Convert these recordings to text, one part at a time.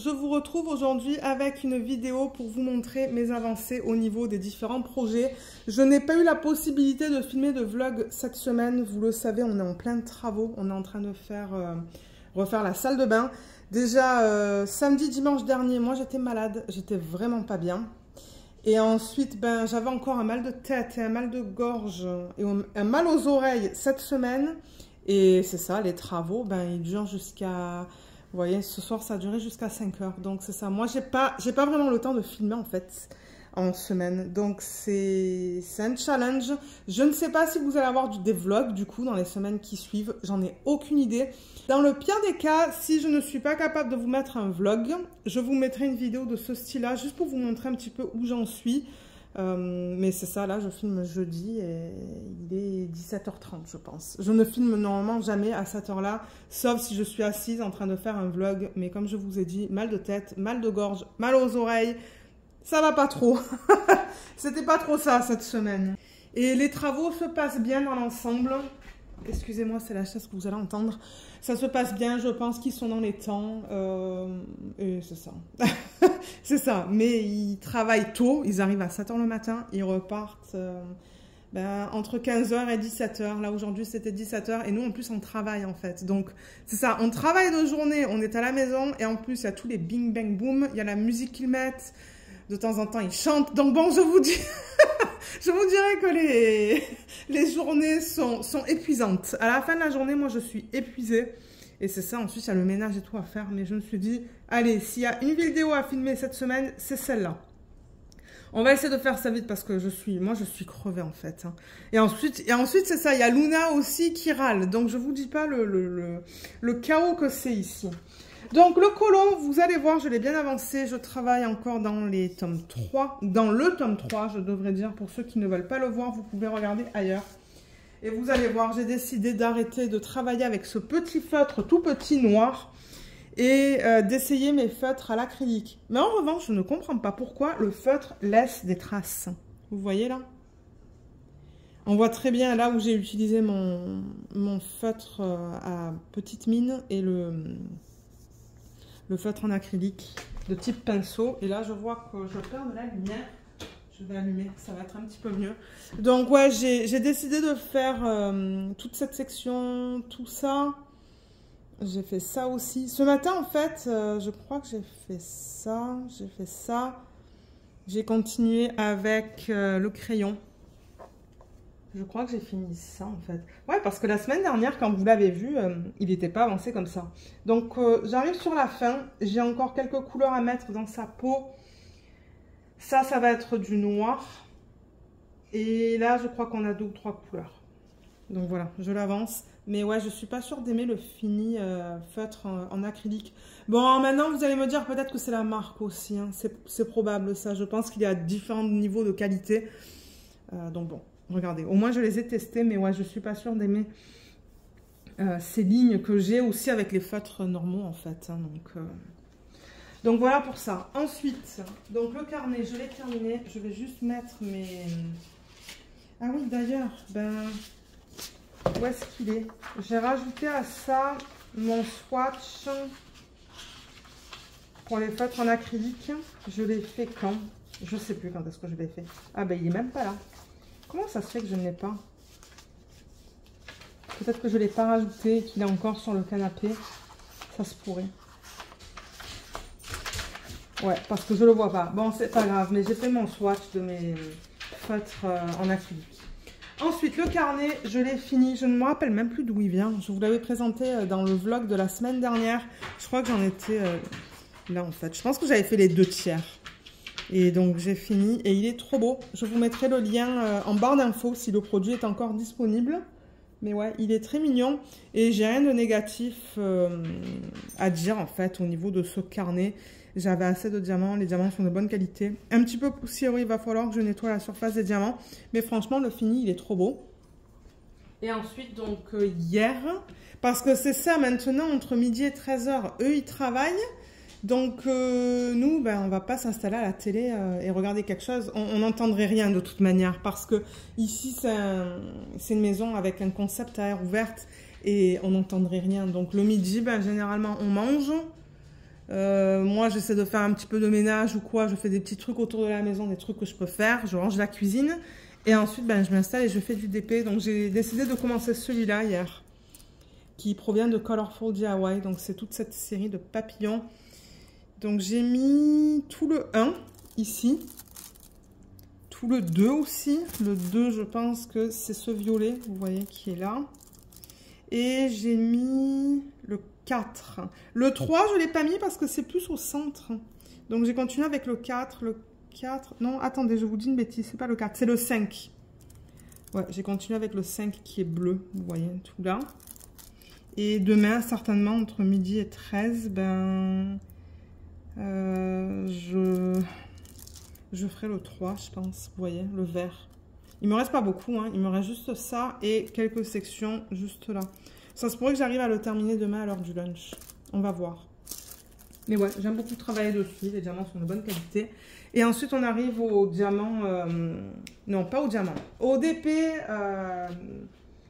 je vous retrouve aujourd'hui avec une vidéo pour vous montrer mes avancées au niveau des différents projets. Je n'ai pas eu la possibilité de filmer de vlog cette semaine, vous le savez, on est en plein de travaux, on est en train de refaire la salle de bain. Déjà, samedi, dimanche dernier, moi j'étais malade, j'étais vraiment pas bien. Et ensuite, j'avais encore un mal de tête et un mal de gorge et un mal aux oreilles cette semaine. Et c'est ça, les travaux, ils durent jusqu'à... Vous voyez, ce soir, ça a duré jusqu'à 5 heures. Donc, c'est ça. Moi, j'ai pas vraiment le temps de filmer, en fait, en semaine. Donc, c'est un challenge. Je ne sais pas si vous allez avoir des vlogs, du coup, dans les semaines qui suivent. J'en ai aucune idée. Dans le pire des cas, si je ne suis pas capable de vous mettre un vlog, je vous mettrai une vidéo de ce style-là, juste pour vous montrer un petit peu où j'en suis. Mais c'est ça, là, je filme jeudi et il est 17h30, je pense. Je ne filme normalement jamais à cette heure-là, sauf si je suis assise en train de faire un vlog. Mais comme je vous ai dit, mal de tête, mal de gorge, mal aux oreilles, ça va pas trop. C'était pas trop ça cette semaine. Et les travaux se passent bien dans l'ensemble. Excusez-moi, c'est la chaise que vous allez entendre. Ça se passe bien, je pense qu'ils sont dans les temps. Et c'est ça. C'est ça. Mais ils travaillent tôt. Ils arrivent à 7h le matin. Ils repartent entre 15h et 17h. Là, aujourd'hui, c'était 17h. Et nous, en plus, on travaille, en fait. Donc, c'est ça. On travaille de journée. On est à la maison. Et en plus, il y a tous les bing, bang, boom. Il y a la musique qu'ils mettent. De temps en temps, ils chantent. Donc, bon, je vous dis... Je vous dirais que les journées sont épuisantes. À la fin de la journée, moi, je suis épuisée. Et c'est ça, ensuite, il y a le ménage et tout à faire. Mais je me suis dit, allez, s'il y a une vidéo à filmer cette semaine, c'est celle-là. On va essayer de faire ça vite parce que moi, je suis crevée, en fait. Et ensuite c'est ça, il y a Luna aussi qui râle. Donc, je vous dis pas le chaos que c'est ici. Donc, le colon, vous allez voir, je l'ai bien avancé. Je travaille encore dans les tomes 3. Dans le tome 3, je devrais dire. Pour ceux qui ne veulent pas le voir, vous pouvez regarder ailleurs. Et vous allez voir, j'ai décidé d'arrêter de travailler avec ce petit feutre tout petit noir. Et d'essayer mes feutres à l'acrylique. Mais en revanche, je ne comprends pas pourquoi le feutre laisse des traces. Vous voyez là? On voit très bien là où j'ai utilisé mon feutre à petite mine et le feutre en acrylique de type pinceau. Et là, je vois que je perds de la lumière. Je vais allumer, ça va être un petit peu mieux. Donc, ouais, j'ai décidé de faire toute cette section, tout ça. J'ai fait ça aussi. Ce matin, en fait, je crois que j'ai fait ça. J'ai fait ça. J'ai continué avec le crayon. Je crois que j'ai fini ça, en fait. Ouais, parce que la semaine dernière, quand vous l'avez vu, il n'était pas avancé comme ça. Donc, j'arrive sur la fin. J'ai encore quelques couleurs à mettre dans sa peau. Ça va être du noir. Et là, je crois qu'on a 2 ou 3 couleurs. Donc, voilà, je l'avance. Mais ouais, je suis pas sûre d'aimer le fini feutre en acrylique. Bon, maintenant, vous allez me dire peut-être que c'est la marque aussi. Hein. C'est probable, ça. Je pense qu'il y a différents niveaux de qualité. Donc, bon. Regardez, au moins je les ai testés, mais ouais, je suis pas sûre d'aimer ces lignes que j'ai aussi avec les feutres normaux en fait. Hein, donc voilà pour ça. Ensuite, donc le carnet, je l'ai terminé. Je vais juste mettre mes... Ah oui, d'ailleurs, où est-ce qu'il est? J'ai rajouté à ça mon swatch pour les feutres en acrylique. Je l'ai fait quand? Je sais plus quand est-ce que je l'ai fait. Ah il est même pas là. Comment ça se fait que je ne l'ai pas? Peut-être que je ne l'ai pas rajouté et qu'il est encore sur le canapé. Ça se pourrait. Ouais, parce que je ne le vois pas. Bon, c'est pas grave, mais j'ai fait mon swatch de mes feutres en acrylique. Ensuite, le carnet, je l'ai fini. Je ne me rappelle même plus d'où il vient. Je vous l'avais présenté dans le vlog de la semaine dernière. Je crois que j'en étais là, en fait. Je pense que j'avais fait les 2 tiers. Et donc, j'ai fini et il est trop beau. Je vous mettrai le lien en barre d'infos si le produit est encore disponible. Mais ouais, il est très mignon. Et j'ai rien de négatif à dire, en fait, au niveau de ce carnet. J'avais assez de diamants. Les diamants sont de bonne qualité. Un petit peu poussiéreux, il va falloir que je nettoie la surface des diamants. Mais franchement, le fini, il est trop beau. Et ensuite, donc, hier, parce que c'est ça, maintenant, entre midi et 13h, eux, ils travaillent. Donc, nous, on va pas s'installer à la télé et regarder quelque chose. On n'entendrait rien de toute manière parce que ici, c'est une maison avec un concept à air ouverte et on n'entendrait rien. Donc, le midi, généralement, on mange. Moi, j'essaie de faire un petit peu de ménage ou quoi. Je fais des petits trucs autour de la maison, des trucs que je peux faire. Je range la cuisine. Et ensuite, ben, je m'installe et je fais du DP. Donc, j'ai décidé de commencer celui-là hier, qui provient de Colorful DIY. Donc, c'est toute cette série de papillons. Donc, j'ai mis tout le 1 ici. Tout le 2 aussi. Le 2, je pense que c'est ce violet, vous voyez, qui est là. Et j'ai mis le 4. Le 3, je ne l'ai pas mis parce que c'est plus au centre. Donc, j'ai continué avec le 4. Le 4... Non, attendez, je vous dis une bêtise. C'est pas le 4, c'est le 5. Ouais, j'ai continué avec le 5 qui est bleu. Vous voyez, tout là. Et demain, certainement, entre midi et 13, ben... je ferai le 3, je pense. Vous voyez, le vert. Il me reste pas beaucoup, hein. Il me reste juste ça et quelques sections juste là. Ça se pourrait que j'arrive à le terminer demain à l'heure du lunch. On va voir. Mais ouais, j'aime beaucoup travailler dessus. Les diamants sont de bonne qualité. Et ensuite, on arrive au diamant... non, pas au diamant. Au DP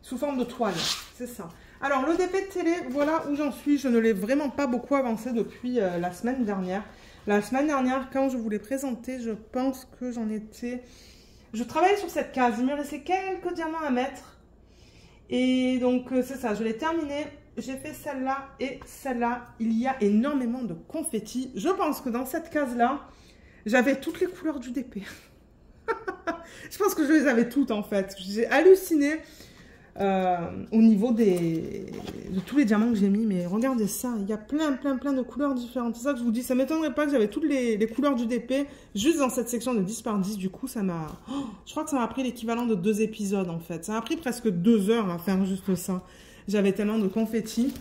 sous forme de toile. C'est ça. Alors, le DP de télé, voilà où j'en suis. Je ne l'ai vraiment pas beaucoup avancé depuis la semaine dernière. La semaine dernière, quand je vous l'ai présenté, je pense que j'en étais... Je travaillais sur cette case. Il me restait quelques diamants à mettre. Et donc, c'est ça. Je l'ai terminé. J'ai fait celle-là et celle-là. Il y a énormément de confettis. Je pense que dans cette case-là, j'avais toutes les couleurs du DP. Je pense que je les avais toutes, en fait. J'ai halluciné au niveau de tous les diamants que j'ai mis. Mais regardez ça. Il y a plein de couleurs différentes. C'est ça que je vous dis. Ça ne m'étonnerait pas que j'avais toutes les couleurs du DP juste dans cette section de 10 par 10. Du coup, ça m'a... Oh, je crois que ça m'a pris l'équivalent de 2 épisodes, en fait. Ça m'a pris presque 2 heures à faire juste ça. J'avais tellement de confettis.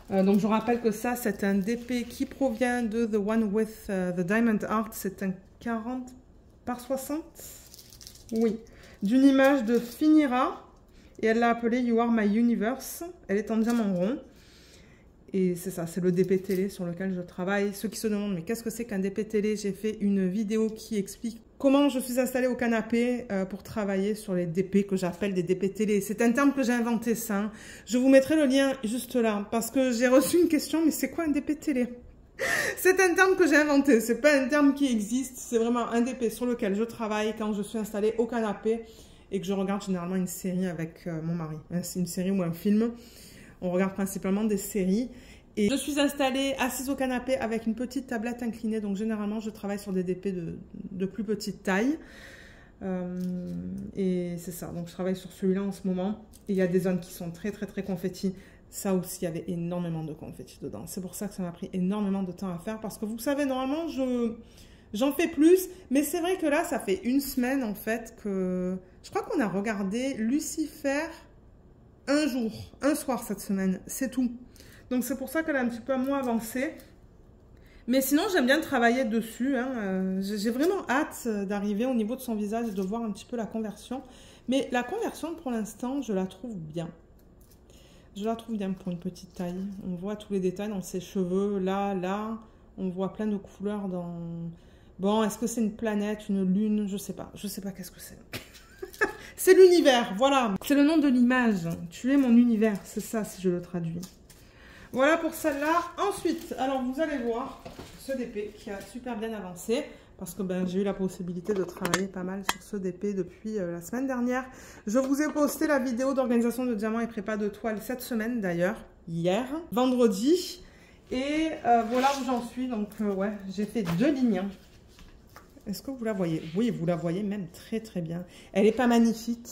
Donc, je rappelle que ça, c'est un DP qui provient de The One with the Diamond Art. C'est un 40 par 60. Oui. D'une image de Finira. Et elle l'a appelée You Are My Universe. Elle est en diamant rond. Et c'est ça, c'est le DP télé sur lequel je travaille. Ceux qui se demandent, mais qu'est-ce que c'est qu'un DP télé? J'ai fait une vidéo qui explique comment je suis installée au canapé pour travailler sur les DP que j'appelle des DP télé. C'est un terme que j'ai inventé, ça. Hein. Je vous mettrai le lien juste là, parce que j'ai reçu une question, mais c'est quoi un DP télé? C'est un terme que j'ai inventé, c'est pas un terme qui existe. C'est vraiment un DP sur lequel je travaille quand je suis installée au canapé et que je regarde généralement une série avec mon mari. C'est une série ou un film. On regarde principalement des séries. Et je suis installée assise au canapé avec une petite tablette inclinée. Donc, généralement, je travaille sur des DP de plus petite taille. Et c'est ça. Donc, je travaille sur celui-là en ce moment. Et il y a des zones qui sont très confettis. Ça aussi, il y avait énormément de confettis dedans. C'est pour ça que ça m'a pris énormément de temps à faire. Parce que vous savez, normalement, j'en fais plus. Mais c'est vrai que là, ça fait une semaine, en fait, que... Je crois qu'on a regardé Lucifer un soir cette semaine. C'est tout. Donc, c'est pour ça qu'elle a un petit peu moins avancé. Mais sinon, j'aime bien travailler dessus. Hein. J'ai vraiment hâte d'arriver au niveau de son visage et de voir un petit peu la conversion. Mais la conversion, pour l'instant, je la trouve bien. Je la trouve bien pour une petite taille. On voit tous les détails dans ses cheveux. Là. On voit plein de couleurs dans... Bon, est-ce que c'est une planète, une lune? Je sais pas. Je sais pas qu'est-ce que c'est. C'est l'univers, voilà. C'est le nom de l'image. Tu es mon univers. C'est ça, si je le traduis. Voilà pour celle-là. Ensuite, alors vous allez voir ce DP qui a super bien avancé parce que ben, j'ai eu la possibilité de travailler pas mal sur ce DP depuis la semaine dernière. Je vous ai posté la vidéo d'organisation de diamants et prépa de toile cette semaine d'ailleurs, hier, vendredi. Et voilà où j'en suis. Donc ouais, j'ai fait 2 lignes. Est-ce que vous la voyez? Oui, vous la voyez même très bien. Elle n'est pas magnifique.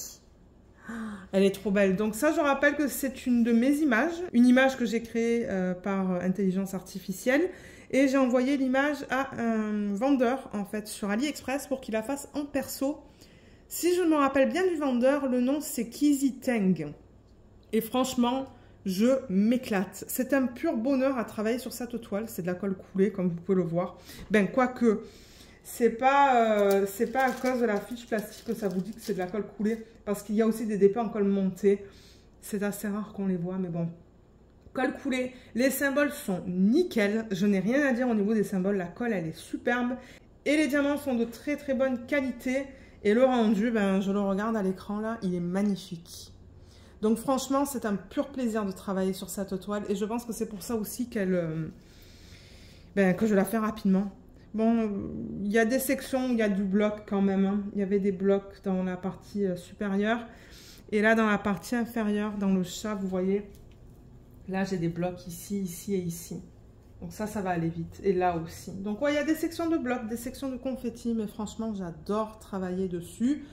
Elle est trop belle. Donc ça, je rappelle que c'est une de mes images. Une image que j'ai créée par intelligence artificielle. Et j'ai envoyé l'image à un vendeur, en fait, sur AliExpress pour qu'il la fasse en perso. Si je me rappelle bien du vendeur, le nom c'est Kizzy Teng. Et franchement, je m'éclate. C'est un pur bonheur à travailler sur cette toile. C'est de la colle coulée, comme vous pouvez le voir. Ben, quoique... C'est pas à cause de la fiche plastique que ça vous dit que c'est de la colle coulée. Parce qu'il y a aussi des DP en colle montée. C'est assez rare qu'on les voit, mais bon. Colle coulée. Les symboles sont nickel. Je n'ai rien à dire au niveau des symboles. La colle, elle est superbe. Et les diamants sont de très bonne qualité. Et le rendu, ben, je le regarde à l'écran là, il est magnifique. Donc franchement, c'est un pur plaisir de travailler sur cette toile. Et je pense que c'est pour ça aussi qu'elle que je la fais rapidement. Bon, il y a des sections où il y a du bloc quand même. Hein. Il y avait des blocs dans la partie supérieure. Et là, dans la partie inférieure, dans le chat, vous voyez, là, j'ai des blocs ici, ici et ici. Donc ça va aller vite. Et là aussi. Donc, ouais, il y a des sections de blocs, des sections de confetti. Mais franchement, j'adore travailler dessus.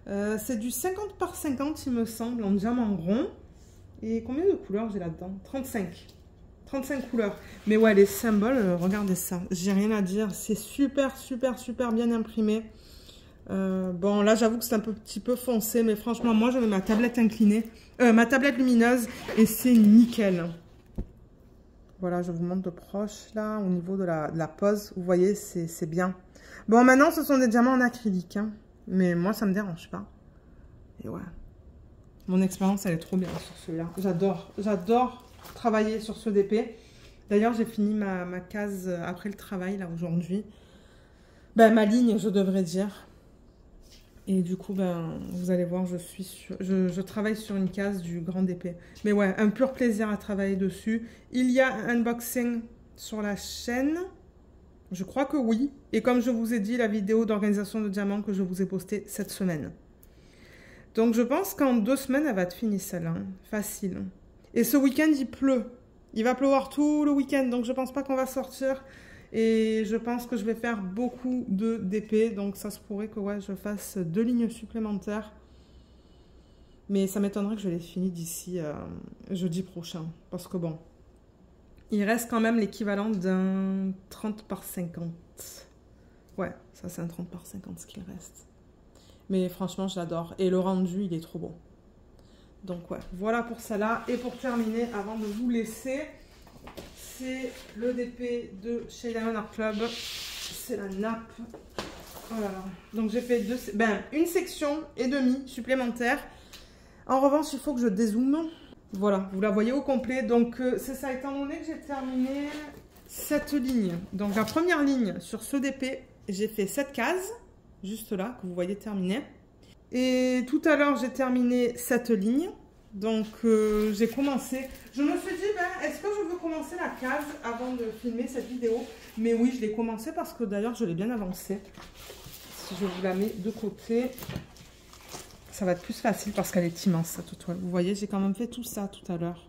C'est du 50 par 50, il me semble, en diamant rond. Et combien de couleurs j'ai là-dedans? 35. 35 couleurs. Mais ouais, les symboles, regardez ça. J'ai rien à dire. C'est super, super, super bien imprimé. Bon, là, j'avoue que c'est un petit peu foncé. Mais franchement, moi, j'avais ma tablette inclinée. Ma tablette lumineuse. Et c'est nickel. Voilà, je vous montre de proche, là, au niveau de la pose. Vous voyez, c'est bien. Bon, maintenant, ce sont des diamants en acrylique. Hein. Mais moi, ça me dérange pas. Et ouais. Mon expérience, elle est trop bien sur celui-là. J'adore travailler sur ce DP. D'ailleurs, j'ai fini ma case après le travail, là, aujourd'hui. Ma ligne, je devrais dire. Et du coup, vous allez voir, je travaille sur une case du grand DP. Mais ouais, un pur plaisir à travailler dessus. Il y a un unboxing sur la chaîne. Je crois que oui. Et comme je vous ai dit, la vidéo d'organisation de diamants que je vous ai postée cette semaine. Donc, je pense qu'en 2 semaines, elle va être finie, celle-là. Hein. Facile. Et ce week-end, il pleut. Il va pleuvoir tout le week-end. Donc, je pense pas qu'on va sortir. Et je pense que je vais faire beaucoup de DP. Donc, ça se pourrait que ouais, je fasse 2 lignes supplémentaires. Mais ça m'étonnerait que je les finisse d'ici jeudi prochain. Parce que bon, il reste quand même l'équivalent d'un 30 par 50. Ouais, ça c'est un 30 par 50 ce qu'il reste. Mais franchement, j'adore. Et le rendu, il est trop beau. Donc ouais, voilà pour ça là. Et pour terminer, avant de vous laisser, c'est le DP de chez Diamond Art Club. C'est la nappe. Oh là là. Donc j'ai fait une section et demie supplémentaire. En revanche, il faut que je dézoome. Voilà, vous la voyez au complet. Donc c'est ça, étant donné que j'ai terminé cette ligne. Donc la première ligne sur ce DP, j'ai fait 7 cases. Juste là, que vous voyez terminé. Et tout à l'heure, j'ai terminé cette ligne. Donc, j'ai commencé. Je me suis dit, est-ce que je veux commencer la case avant de filmer cette vidéo? Mais oui, je l'ai commencé parce que d'ailleurs, je l'ai bien avancée. Si je vous la mets de côté, ça va être plus facile parce qu'elle est immense, cette toile. Vous voyez, j'ai quand même fait tout ça tout à l'heure.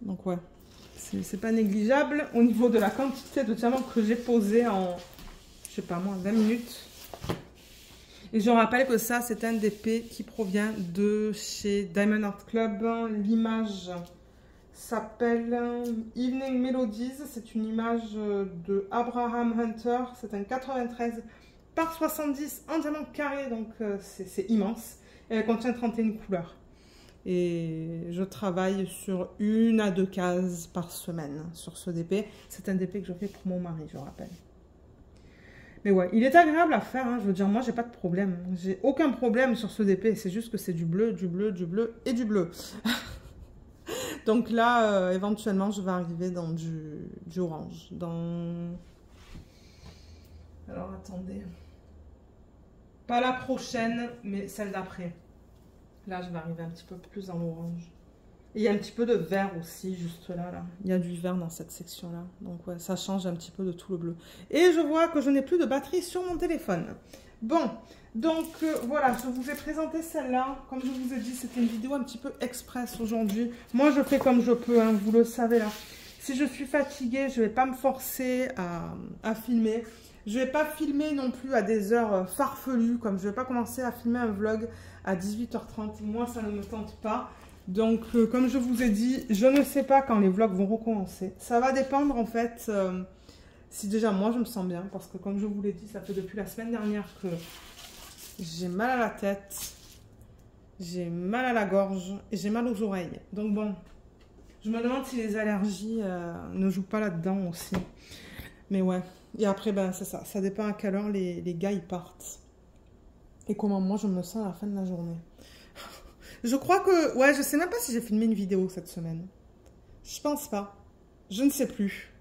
Donc, ouais, c'est pas négligeable au niveau de la quantité de diamants que j'ai posé en... je sais pas moi, 20 minutes. Et je rappelle que ça, c'est un DP qui provient de chez Diamond Art Club. L'image s'appelle Evening Melodies. C'est une image de Abraham Hunter. C'est un 93 par 70 en diamant carré. Donc, c'est immense. Et elle contient 31 couleurs. Et je travaille sur 1 à 2 cases par semaine sur ce DP. C'est un DP que je fais pour mon mari, je rappelle. Mais ouais, il est agréable à faire, hein. Je veux dire, moi, j'ai pas de problème. J'ai aucun problème sur ce DP. C'est juste que c'est du bleu, du bleu, du bleu et du bleu. Donc là, éventuellement, je vais arriver dans du orange. Dans... Alors, attendez. Pas la prochaine, mais celle d'après. Là, je vais arriver un petit peu plus dans l'orange. Et il y a un petit peu de vert aussi, juste là, là. Il y a du vert dans cette section-là. Donc, ouais, ça change un petit peu de tout le bleu. Et je vois que je n'ai plus de batterie sur mon téléphone. Bon, donc, voilà, je vous ai présenté celle-là. Comme je vous ai dit, c'était une vidéo un petit peu express aujourd'hui. Moi, je fais comme je peux, hein, vous le savez, là. Si je suis fatiguée, je ne vais pas me forcer à filmer. Je ne vais pas filmer non plus à des heures farfelues, comme je ne vais pas commencer à filmer un vlog à 18h30. Moi, ça ne me tente pas. Donc, comme je vous ai dit, je ne sais pas quand les vlogs vont recommencer. Ça va dépendre, en fait, si déjà moi, je me sens bien. Parce que, comme je vous l'ai dit, ça fait depuis la semaine dernière que j'ai mal à la tête, j'ai mal à la gorge et j'ai mal aux oreilles. Donc, bon, je me demande si les allergies ne jouent pas là-dedans aussi. Mais ouais. Et après, c'est ça. Ça dépend à quelle heure les gars, ils partent. Et comment moi, je me sens à la fin de la journée. Je crois que... Ouais, je sais même pas si j'ai filmé une vidéo cette semaine. Je pense pas. Je ne sais plus.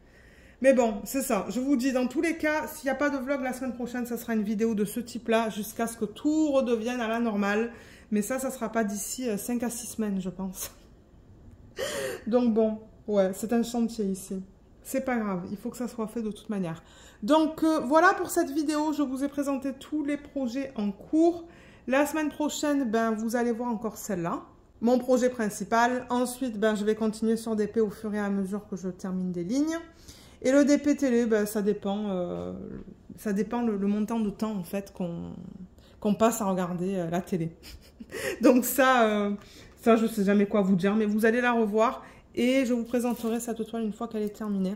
Mais bon, c'est ça. Je vous dis, dans tous les cas, s'il n'y a pas de vlog la semaine prochaine, ça sera une vidéo de ce type-là, jusqu'à ce que tout redevienne à la normale. Mais ça sera pas d'ici 5 à 6 semaines, je pense. Donc bon, ouais, c'est un chantier ici. c'est pas grave, il faut que ça soit fait de toute manière. Donc voilà pour cette vidéo, je vous ai présenté tous les projets en cours. La semaine prochaine, ben, vous allez voir encore celle-là, mon projet principal. Ensuite, ben, je vais continuer sur DP au fur et à mesure que je termine des lignes. Et le DP télé, ben, ça dépend le montant de temps en fait qu'on passe à regarder la télé. Donc ça, je sais jamais quoi vous dire, mais vous allez la revoir et je vous présenterai cette toile une fois qu'elle est terminée.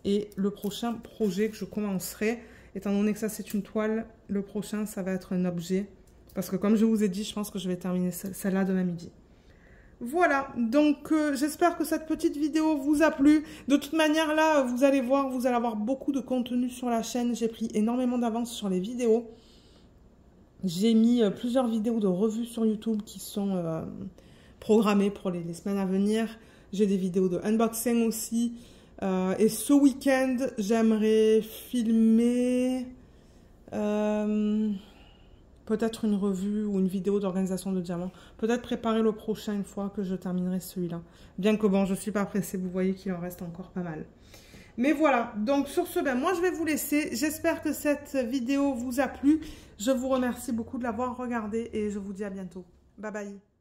Et le prochain projet que je commencerai, étant donné que ça c'est une toile, le prochain ça va être un objet. Parce que comme je vous ai dit, je pense que je vais terminer celle-là demain midi. Voilà, donc j'espère que cette petite vidéo vous a plu. De toute manière, là, vous allez voir, vous allez avoir beaucoup de contenu sur la chaîne. J'ai pris énormément d'avance sur les vidéos. J'ai mis plusieurs vidéos de revues sur YouTube qui sont programmées pour les semaines à venir. J'ai des vidéos de unboxing aussi. Et ce week-end, j'aimerais filmer peut-être une revue ou une vidéo d'organisation de diamants. Peut-être préparer le prochain une fois que je terminerai celui-là. Bien que bon, je ne suis pas pressée, vous voyez qu'il en reste encore pas mal. Mais voilà, donc sur ce, ben, moi je vais vous laisser. J'espère que cette vidéo vous a plu. Je vous remercie beaucoup de l'avoir regardée et je vous dis à bientôt. Bye bye.